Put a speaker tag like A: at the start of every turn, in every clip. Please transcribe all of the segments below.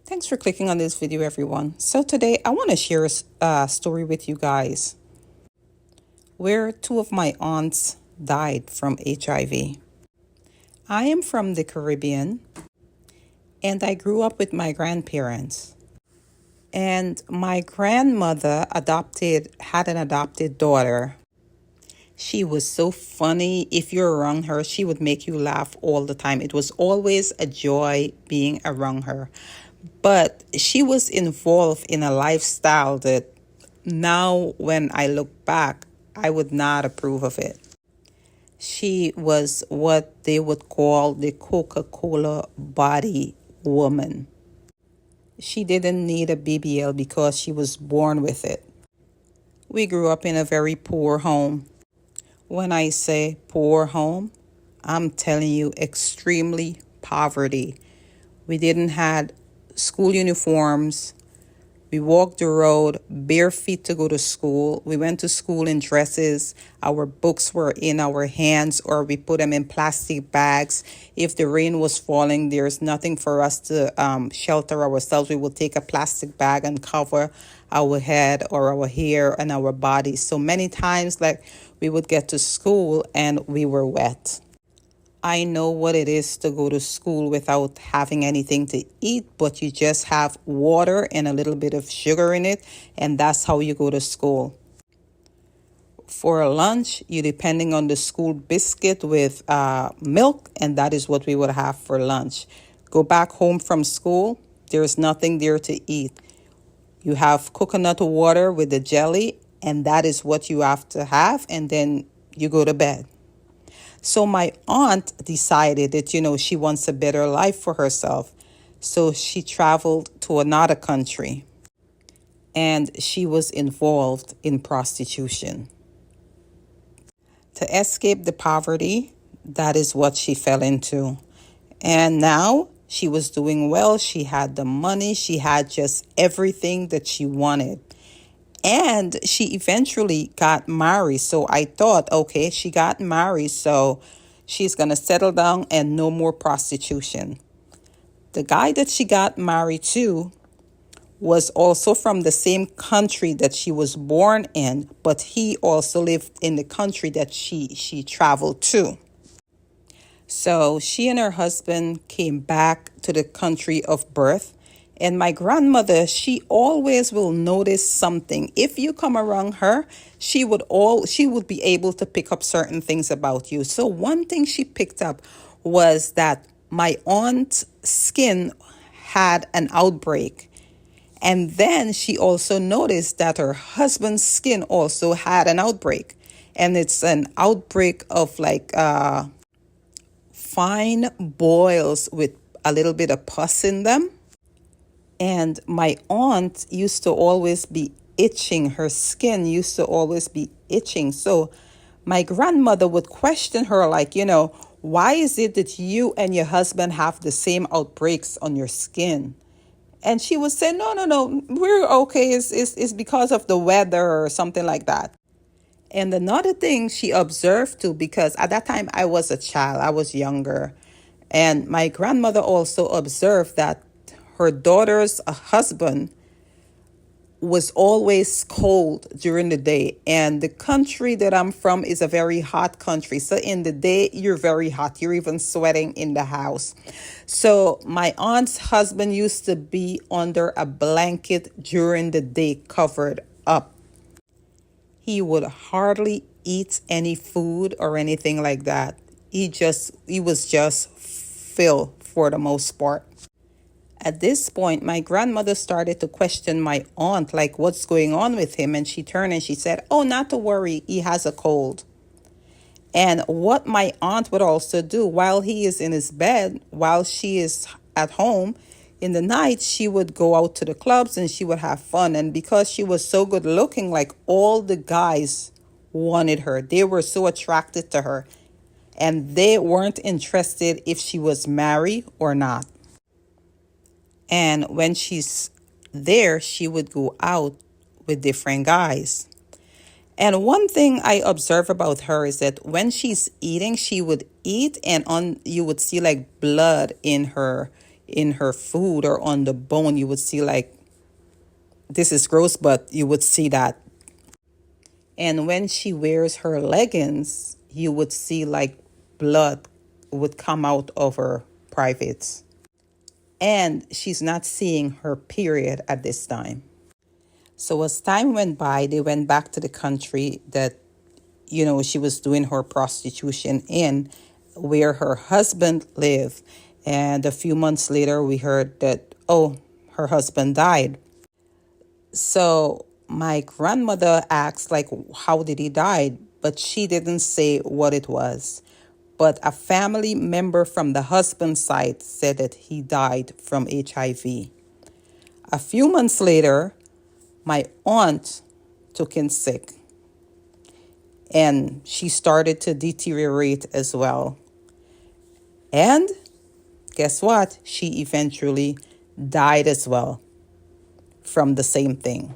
A: Thanks for clicking on this video, everyone. So today I want to share a story with you guys where two of my aunts died from HIV. I am from the Caribbean and I grew up with my grandparents. And my grandmother had an adopted daughter. She was so funny. If you're around her, she would make you laugh all the time. It was always a joy being around her. But she was involved in a lifestyle that now, when I look back, I would not approve of it. She was what they would call the Coca-Cola body woman. She didn't need a BBL because she was born with it. We grew up in a very poor home. When I say poor home, I'm telling you extremely poverty. We didn't have school uniforms. We walked the road bare feet to go to school. We went to school in dresses. Our books were in our hands or we put them in plastic bags. If the rain was falling, there's nothing for us to shelter ourselves. We would take a plastic bag and cover our head or our hair and our bodies. So many times, we would get to school and we were wet. I know what it is to go to school without having anything to eat, but you just have water and a little bit of sugar in it, and that's how you go to school. For lunch, you're depending on the school biscuit with milk, and that is what we would have for lunch. Go back home from school, there's nothing there to eat. You have coconut water with the jelly, and that is what you have to have, and then you go to bed. So my aunt decided that, she wants a better life for herself. So she traveled to another country and she was involved in prostitution. To escape the poverty, that is what she fell into. And now she was doing well. She had the money. She had just everything that she wanted. And she eventually got married. So I thought, okay, she got married, so she's going to settle down and no more prostitution. The guy that she got married to was also from the same country that she was born in, but he also lived in the country that she traveled to. So she and her husband came back to the country of birth. And my grandmother, she always will notice something. If you come around her, she would be able to pick up certain things about you. So one thing she picked up was that my aunt's skin had an outbreak. And then she also noticed that her husband's skin also had an outbreak. And it's an outbreak of fine boils with a little bit of pus in them. And my aunt used to always be itching. Her skin used to always be itching. So my grandmother would question her why is it that you and your husband have the same outbreaks on your skin? And she would say, no, we're okay. It's because of the weather or something like that. And another thing she observed too, because at that time I was a child, I was younger. And my grandmother also observed that her daughter's husband was always cold during the day. And the country that I'm from is a very hot country. So in the day, you're very hot. You're even sweating in the house. So my aunt's husband used to be under a blanket during the day, covered up. He would hardly eat any food or anything like that. He was just filled for the most part. At this point, my grandmother started to question my aunt, what's going on with him? And she turned and she said, oh, not to worry, he has a cold. And what my aunt would also do while he is in his bed, while she is at home, in the night, she would go out to the clubs and she would have fun. And because she was so good looking, all the guys wanted her. They were so attracted to her. And they weren't interested if she was married or not. And when she's there, she would go out with different guys. And one thing I observe about her is that when she's eating, she would eat and you would see blood in her in her food or on the bone. You would see like, this is gross, but you would see that. And when she wears her leggings, you would see like blood would come out of her privates. And she's not seeing her period at this time. So as time went by, they went back to the country that, she was doing her prostitution in, where her husband lived. And a few months later, we heard that, oh, her husband died. So my grandmother asked, like, how did he die? But she didn't say what it was. But a family member from the husband's side said that he died from HIV. A few months later, my aunt took in sick, and she started to deteriorate as well. And guess what? She eventually died as well from the same thing.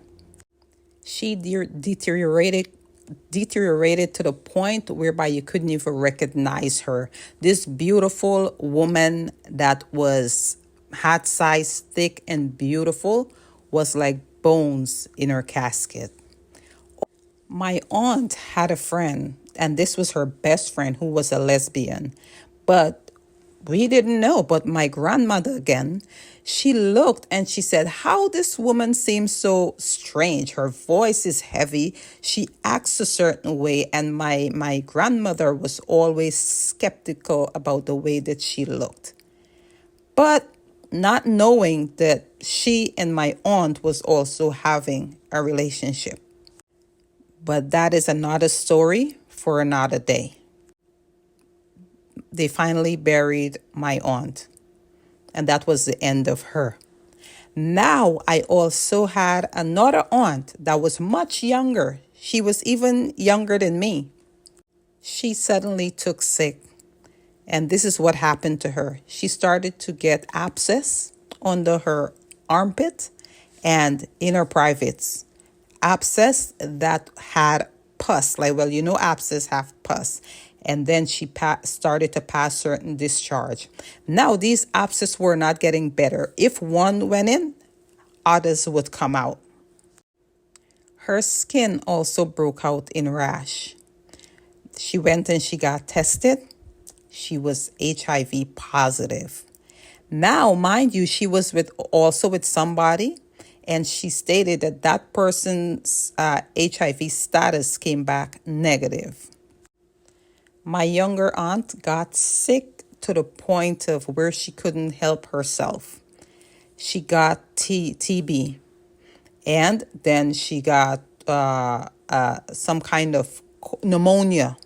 A: She deteriorated to the point whereby you couldn't even recognize her. This beautiful woman that was hat size, thick and beautiful, was like bones in her casket. My aunt had a friend, and this was her best friend, who was a lesbian. But we didn't know. But my grandmother, again, she looked and she said, how this woman seems so strange. Her voice is heavy. She acts a certain way. And my grandmother was always skeptical about the way that she looked. But not knowing that she and my aunt was also having a relationship. But that is another story for another day. They finally buried my aunt, and that was the end of her. Now, I also had another aunt that was much younger. She was even younger than me. She suddenly took sick, and this is what happened to her. She started to get abscess under her armpit and in her privates. Abscess that had pus, like, well, abscess have pus. And then she started to pass certain discharge. Now, these abscesses were not getting better. If one went in, others would come out. Her skin also broke out in rash. She went and she got tested. She was HIV positive. Now, mind you, she was also with somebody, and she stated that person's HIV status came back negative. My younger aunt got sick to the point of where she couldn't help herself. She got TB, and then she got some kind of pneumonia.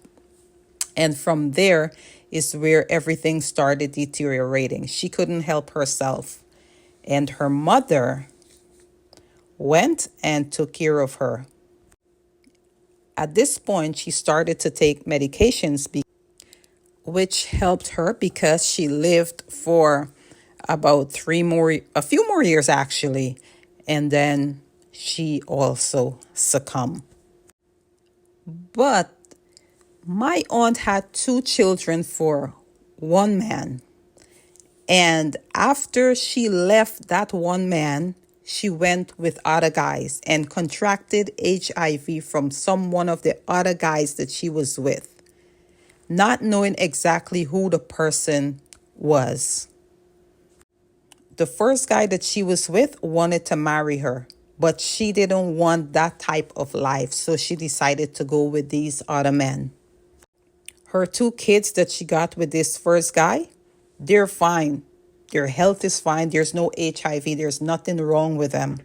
A: And from there is where everything started deteriorating. She couldn't help herself. And her mother went and took care of her. At this point, she started to take medications, which helped her because she lived for about a few more years actually. And then she also succumbed. But my aunt had 2 children for one man. And after she left that one man, she went with other guys and contracted HIV from one of the other guys that she was with, not knowing exactly who the person was. The first guy that she was with wanted to marry her, but she didn't want that type of life, so she decided to go with these other men. Her 2 kids that she got with this first guy, they're fine. Their health is fine. There's no HIV. There's nothing wrong with them.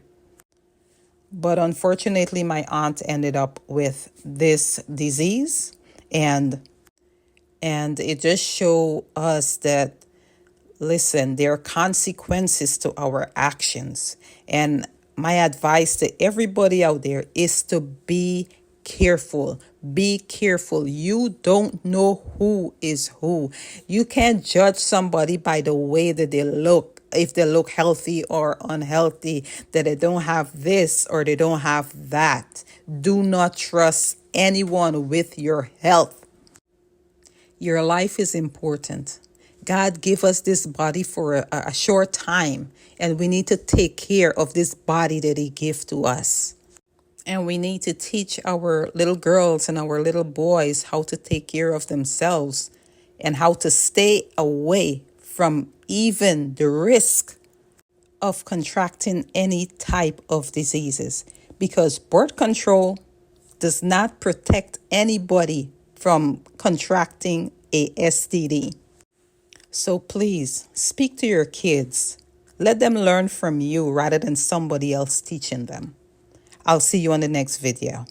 A: But unfortunately, my aunt ended up with this disease, and it just showed us that, listen, there are consequences to our actions. And my advice to everybody out there is to be careful. Be careful. You don't know who is who. You can't judge somebody by the way that they look. If they look healthy or unhealthy, that they don't have this or they don't have that. Do not trust anyone with your health. Your life is important. God gave us this body for a short time, and we need to take care of this body that He gave to us. And we need to teach our little girls and our little boys how to take care of themselves and how to stay away from even the risk of contracting any type of diseases, because birth control does not protect anybody from contracting a STD. So please speak to your kids. Let them learn from you rather than somebody else teaching them. I'll see you on the next video.